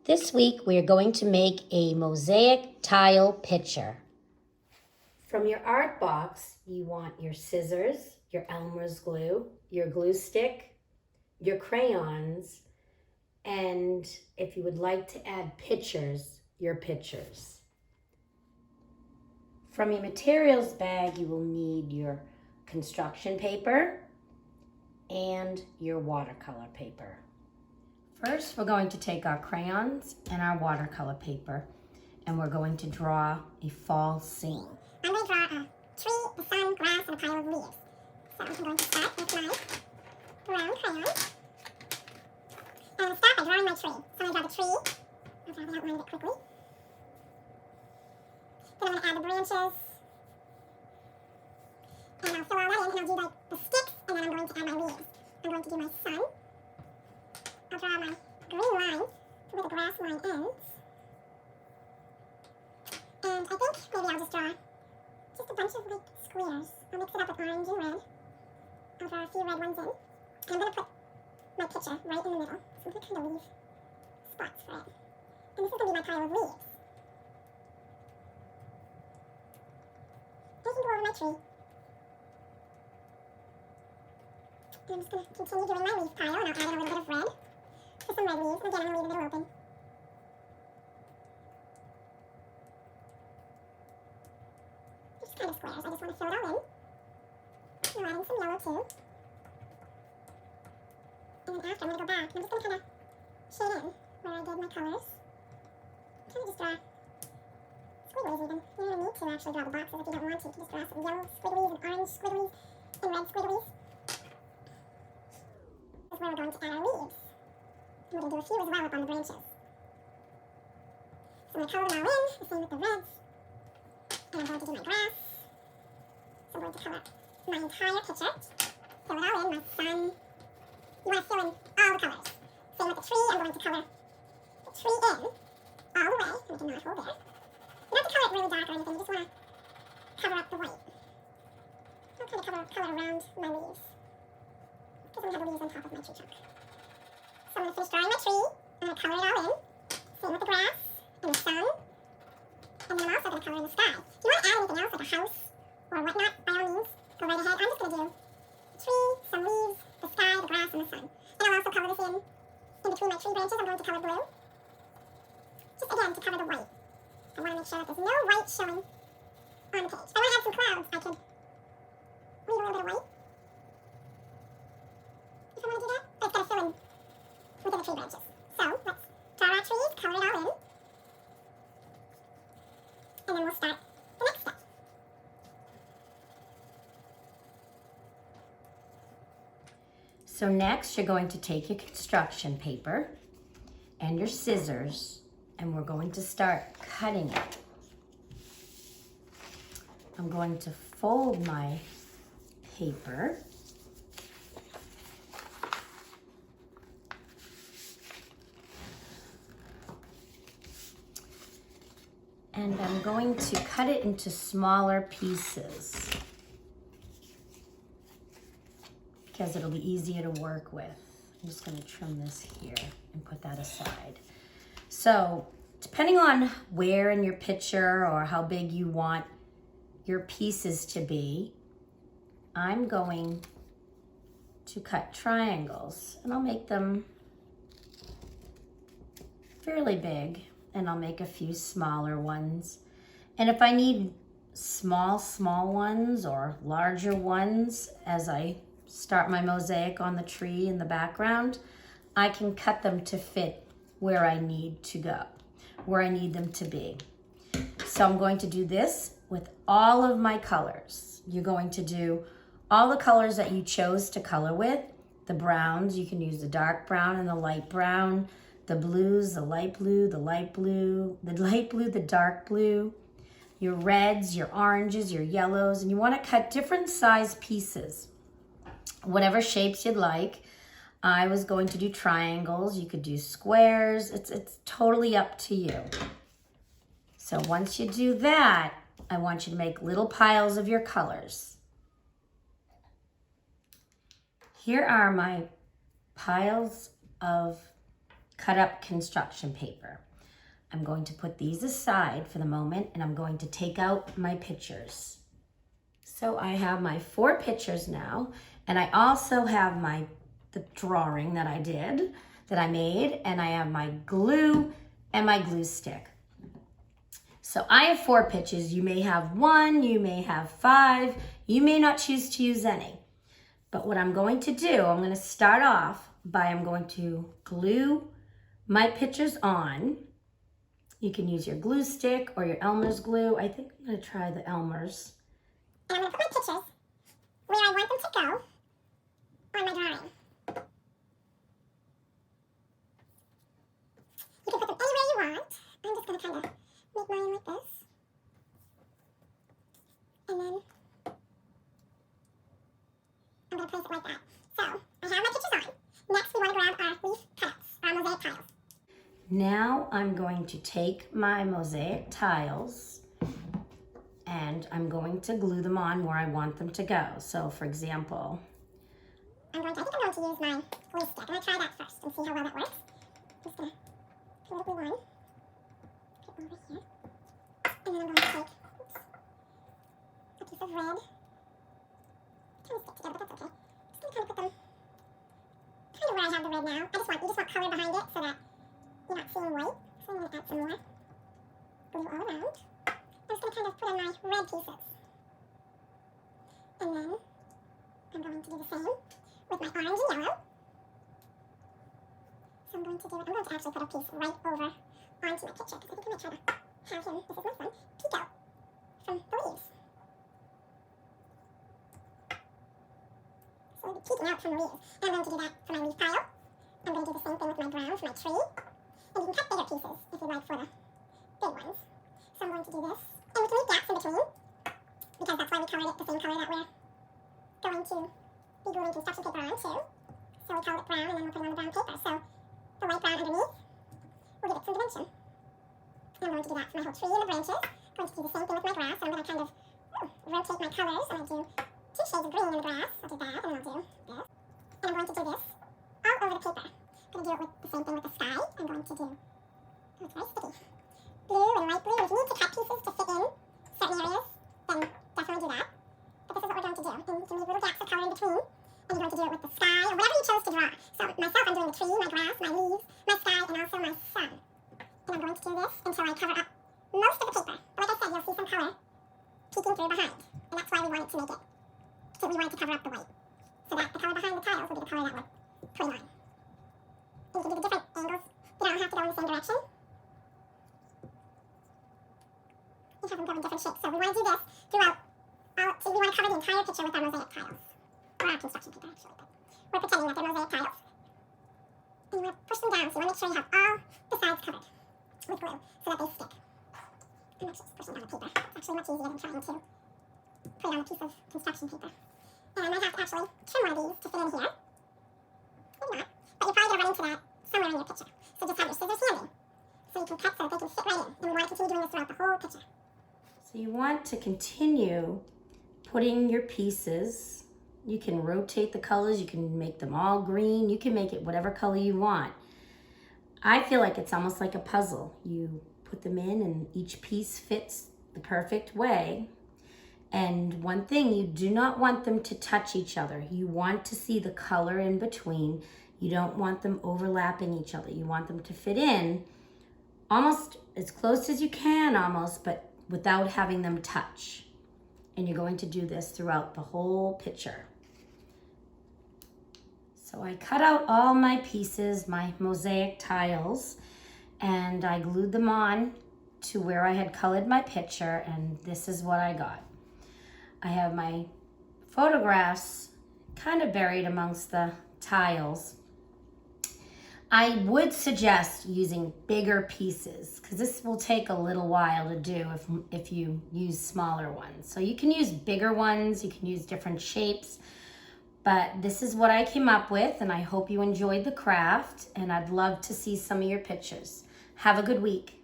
This week we are going to make a mosaic tile picture. From your art box, you want your scissors, your Elmer's glue, your glue stick, your crayons, and if you would like to add pictures, your pictures. From your materials bag, you will need your construction paper and your watercolor paper. First, we're going to take our crayons and our watercolor paper, and we're going to draw a fall scene. I'm going to draw a tree, the sun, grass, and a pile of leaves. So I'm going to start with my brown crayon. And I'm going to start by drawing my tree. So I'm going to draw the tree. I'll draw the outline of it quickly. Then I'm going to add the branches. And I'll fill all that in, and I'll do like the sticks, and then I'm going to add my leaves. I'm going to do my sun. I'll draw my green line to where the grass line ends. And I think maybe I'll just draw just a bunch of like squares. I'll mix it up with orange and red. I'll draw a few red ones in. And I'm going to put my picture right in the middle. So I'm going to kind of leave spots for it. And this is going to be my pile of leaves. I can go over my tree. And I'm just going to continue doing my leaf pile, and I'll add in a little bit of red for some red leaves. And again, I'm going to leave the middle open. Just kind of squares. I just want to fill it all in. I'm adding some yellow too. And then after, I'm going to go back. I'm just going to kind of shade in where I did my colors. Kind of just draw squigglies even. You don't need to actually draw the boxes if you don't want to. You can just draw some yellow squigglies and orange squigglies and red squigglies. This is where we're going to add our leaves. And we're going to do a few as well up on the branches. So I'm going to color them all in, the same with the reds. And I'm going to do my grass. So I'm going to color my entire picture. Fill it all in, my sun. You want to fill in all the colors. Same with the tree, I'm going to color the tree in all the way. And we can not hold there. You don't have to color it really dark or anything, you just want to cover up the white. I'll kind of color around my leaves. Because I'm going to have the leaves on top of my tree trunk. So I'm going to finish drawing my tree. I'm going to color it all in. Same with the grass and the sun. And then I'm also going to color in the sky. If you want to add anything else, like a house or whatnot, by all means, go right ahead. I'm just going to do a tree, some leaves, the sky, the grass, and the sun. And I'll also color this in between my tree branches. I'm going to color blue. Just again, to cover the white. I want to make sure that there's no white showing on the page. If I want to add some clouds, I could leave a little bit of white. If I want to do that, but it's going to fill in within the tree branches. So let's draw our trees, color it all in. And then we'll start the next step. So next, you're going to take your construction paper and your scissors, and we're going to start cutting it. I'm going to fold my paper. And I'm going to cut it into smaller pieces because it'll be easier to work with. I'm just going to trim this here and put that aside. So depending on where in your picture or how big you want your pieces to be, I'm going to cut triangles, and I'll make them fairly big, and I'll make a few smaller ones. And if I need small ones or larger ones as I start my mosaic on the tree in the background, I can cut them to fit where I need to go, where I need them to be. So I'm going to do this with all of my colors. You're going to do all the colors that you chose to color with. The browns, you can use the dark brown and the light brown, the blues, the light blue, the light blue, the light blue, the dark blue, your reds, your oranges, your yellows, and you want to cut different size pieces, whatever shapes you'd like. I was going to do triangles. You could do squares. It's totally up to you. So once you do that, I want you to make little piles of your colors. Here are my piles of cut up construction paper. I'm going to put these aside for the moment, and I'm going to take out my pictures. So I have my 4 pictures now, and I also have the drawing that I made, and I have my glue and my glue stick. So I have 4 pictures. You may have 1, you may have 5, you may not choose to use any. But what I'm going to do, I'm going to start off by I'm going to glue my pictures on. You can use your glue stick or your Elmer's glue. I think I'm going to try the Elmer's. And I'm going to put my pictures where I want them to go on my drawing. You can put them anywhere you want. I'm just going to kind of make mine like this. And then I'm going to place it like that. So I have my pictures on. Next we want to grab our leaf cutouts, our mosaic tiles. Now I'm going to take my mosaic tiles and I'm going to glue them on where I want them to go. So for example, I think I'm going to use my glue stick. I'm going to try that first and see how well that works. I'm just going to put a little glue on. Put it over here. And then I'm going to take a piece of red. Kind of stick together, but that's okay. Just going to kind of put them kind of where I have the red now. You just want color behind it so that you're not seeing white. So I'm going to add some more glue all around. I'm just going to kind of put on my red pieces. And then I'm going to do the same with my orange and yellow. So I'm going to actually put a piece right over onto my picture because I think I might try to have him, this is my son, peek out from the leaves. So he'll be peeking out from the leaves. And I'm going to do that for my leaf pile. I'm going to do the same thing with my brown for my tree. And you can cut bigger pieces if you like for the big ones. So I'm going to do this. And we can leave gaps in between because that's why we colored it the same color that we're going to be gluing construction paper on too. So we colored it brown and then we'll put it on the brown paper. So the light brown underneath will give it some dimension. I'm going to do that for my whole tree and the branches. I'm going to do the same thing with my grass. I'm going to kind of rotate my colors. I'm going to do 2 shades of green in the grass. I'll do that and then I'll do this. And I'm going to do this all over the paper. I'm going to do it with the same thing with the sky. I'm going to do, oh, it's very sticky, blue and light blue. And if you need to cut pieces to fit in certain areas, then definitely do that. But this is what we're going to do. And you can leave little gaps of color in between. And you're going to do it with the sky or whatever you chose to draw. So myself, I'm doing the tree, my grass, my leaves, my sky, and also my sun. And I'm going to do this until I cover up most of the paper. But like I said, you'll see some color peeking through behind. And that's why we wanted to make it. So we wanted to cover up the white. So that the color behind the tiles will be the color that we're putting on. And you can do the different angles. You don't have to go in the same direction. You have them go in different shapes. So we want to do this throughout. So we want to cover the entire picture with our mosaic tiles. Or our construction paper, actually. But we're pretending that they're mosaic tiles. And you want to push them down. So you want to make sure you have all the sides covered with glue so that they stick. I'm actually just pushing down the paper. It's actually much easier than trying to put it on a piece of construction paper. And I might have to actually trim one of these to fit in here. Maybe not. But you're probably going to run into that somewhere in your picture. So just have your scissors handy. So you can cut so that they can fit right in. And we want to continue doing this throughout the whole picture. so you want to continue putting your pieces. You can rotate the colors. You can make them all green. You can make it whatever color you want. I feel like it's almost like a puzzle. You put them in and each piece fits the perfect way. And one thing, you do not want them to touch each other. You want to see the color in between. You don't want them overlapping each other. You want them to fit in almost as close as you can almost, but without having them touch. And you're going to do this throughout the whole picture. So I cut out all my pieces, my mosaic tiles, and I glued them on to where I had colored my picture, and this is what I got. I have my photographs kind of buried amongst the tiles. I would suggest using bigger pieces because this will take a little while to do if you use smaller ones. So you can use bigger ones, you can use different shapes, but this is what I came up with, and I hope you enjoyed the craft, and I'd love to see some of your pictures. Have a good week.